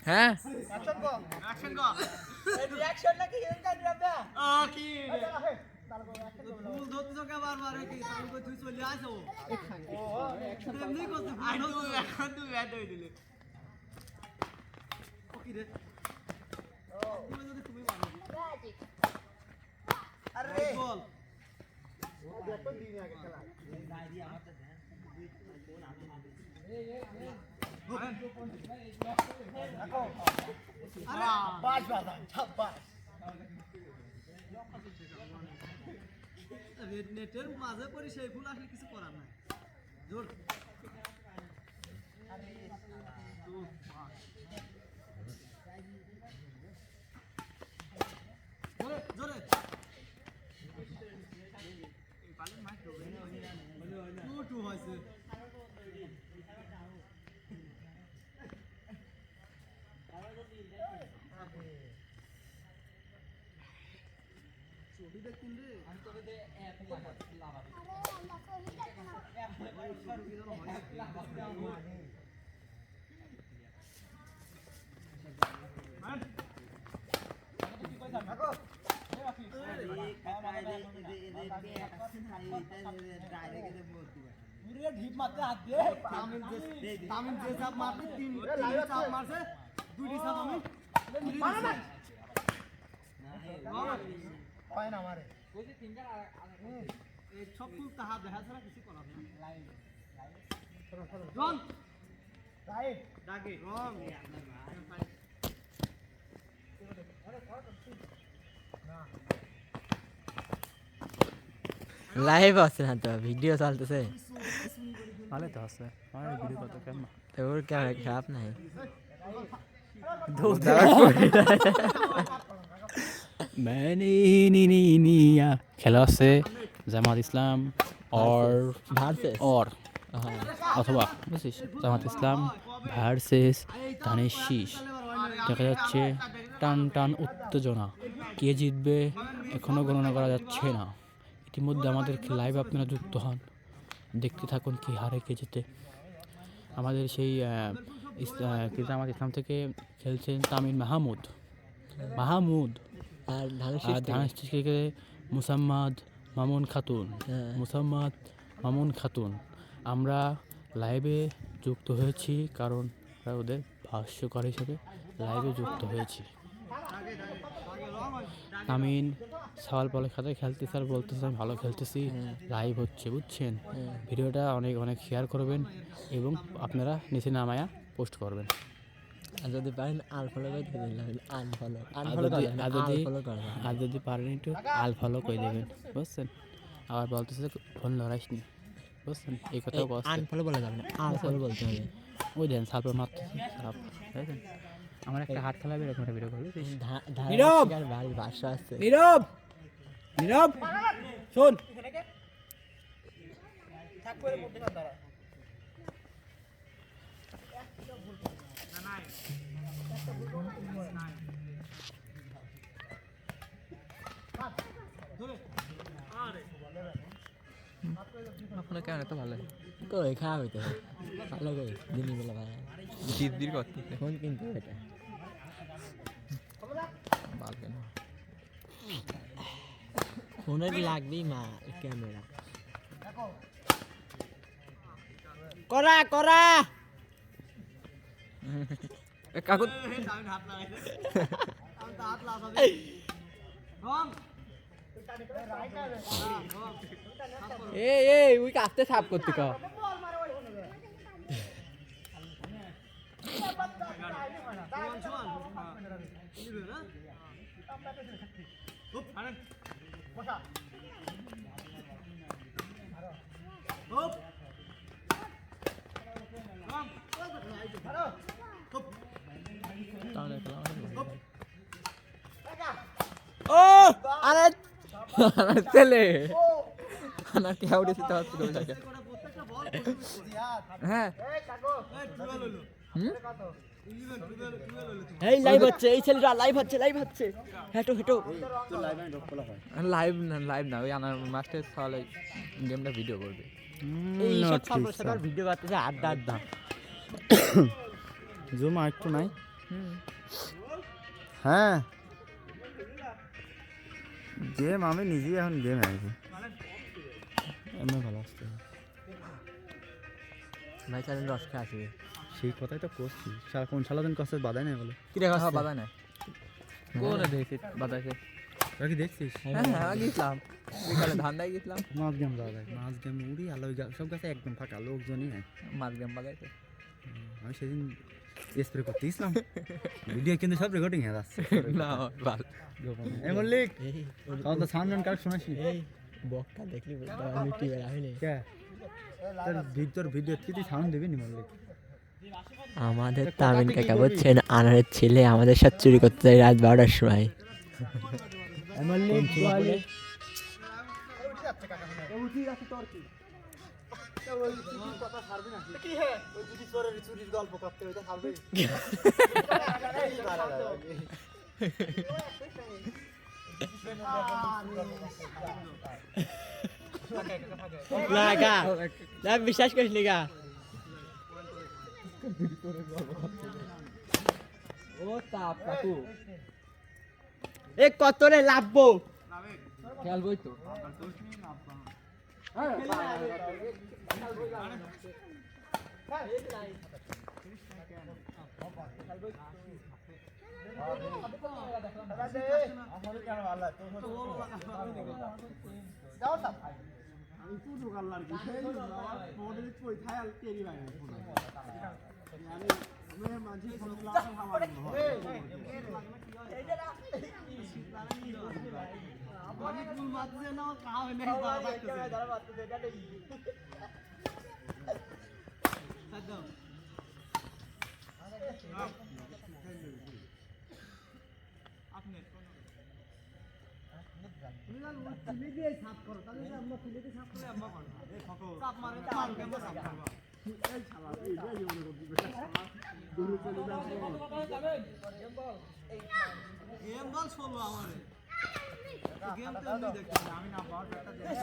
হ্যাঁ অ্যাকশন গো রিঅ্যাকশন নাকি এনকা দিবা কি ভুল ধরতে তো বারবার কি আমি কই তুই চলে আসো ও অ্যাকশন এমনি করতে ভুল এখন তুই ব্যাট হই দিলে ও কি রে ও তুমি যদি তুমি মারো আরে বল ও যত দিন আগে খেলা এই ডায়রি আমার তো ধ্যান কোন আমি বাস বাদা ছাব্বাস নেটের মাঝে পড়ি সেই ফুল আসলে কিছু করার নাই জোর জোরে টু হয়েছে ছবি দেখুন রে আমি তো অ্যাপ লাগাবি ঢিপ মারতে হাত দিয়ে তামিম যে চাপ মারতে তিন চাপ মারছে দুইটি চাপ আমি হয় না মারে এই সব ফুল তাহা দেখা ছাড়া কিছু করা না লাইন রন রাইট ডাকে রন লাইভ আছে না তো ভিডিও চলতেছে ভালো তো আছে আমার ভিডিও কত কেমন তোর ক্যামেরা খারাপ নাই খেলা আছে জামাত ইসলাম और অথবা বুঝছিস জামাত ইসলাম ভার্সেস ধানের শীষ দেখা যাচ্ছে টান টান উত্তেজনা কে জিতবে এখনও গণনা করা যাচ্ছে না ইতিমধ্যে আমাদের লাইভ আপনারা যুক্ত হন দেখতে থাকুন কি হারে কে জিতে আমাদের সেই জামাত ইসলাম থেকে খেলছেন তামিম মাহমুদ আর ধানের শীষ থেকে মুসাম্মাদ মামুন খাতুন আমরা লাইভে যুক্ত হয়েছি কারণ ওদের ভাষ্যকার হিসেবে লাইভে যুক্ত হয়েছি তামিন সওয়াল পলে খাতায় খেলতেছে আর বলতেছে আমি ভালো খেলতেছি লাইভ হচ্ছে বুঝছেন ভিডিওটা অনেক শেয়ার করবেন এবং আপনারা নিচে নামায়া পোস্ট করবেন আর যদি পারেন আনফলো আর যদি পারেন একটু আনফলো করে দেবেন বুঝছেন আবার বলতেছে ফোন লড়াইসনি বুঝছেন এই কথাও আনফলো বলা যাবে না আনফলো বলতে হবে ওই দেন সাপোর্ট মারতেছে সাপ বুঝছেন আমার একটা হাত খেলা এরকম একটা ভিডিও করবে নীরব ভারী ভাষা আছে নীরব শোন আপনার কেমন তো ভালো কই খাওয়া হইতে ভালো করে দিনই বেলা ভাই দিদির করতেছে ফোন কিনতে এটা ভালো না ফোনের লাগবেই মা ক্যামেরা করা কাকু এই ওই কাছতে সাফ করতে কও ও আরে চলে না क्या উড়েছে তো হচ্ছে ওটাকে হ্যাঁ এই লাইভ হচ্ছে এই ছেলেটা লাইভ হচ্ছে হেটো লাইভ না ওই আনার মাস্টার তাহলে গেমটা ভিডিও করবে এই সব ভিডিও করতেছে আড্ডা জুম আর একটু নাই। হুম হ্যাঁ গেম আমি নিজেই এখন গেম আছি এমনি ভালো আসতে ভাই চ্যানেল রস খেয়ে আসবে সেই কথাই তো করছি কোন সারাদিন কষ্ট বাধাই নাই বলে কি দেখা বাধা নাই কোন দেখছি বাধাছে তোরা কি দেখছিস হ্যাঁ হ্যাঁ গেছিলাম বিকালে ধান্দায় গেছিলাম মাছ গেম যাওয়া যায় মাছ গেম উড়ি আলো সব গাছে একদম ফাঁকা লোকজনই নাই মাছ গেম বাগাইছে আমি সেদিন স্প্রে করতে গেছিলাম ভিডিও কিন্তু সব রেকর্ডিং হয়ে যাচ্ছে না ভালো এই মল্লিক তাও তো সাউন্ড কার শোনাস এই বকটা দেখলি আমি টিভি রাখিনি কে তোর ভিডিও কি তুই সাউন্ড দিবি নি মল্লিক আমাদের তামিন কাকা বলছেন আনারের ছেলে আমাদের সাথে চুরি করতে যায় রাত 12টার সময় বিশ্বাস করিস নি গা ও তাপ কাকু এ কত রে লাভবো খেলবই তো গেম বল ষোলো আমাদের গেম তো এমনি দেখতে আমি না পাওয়ার একটা দেখি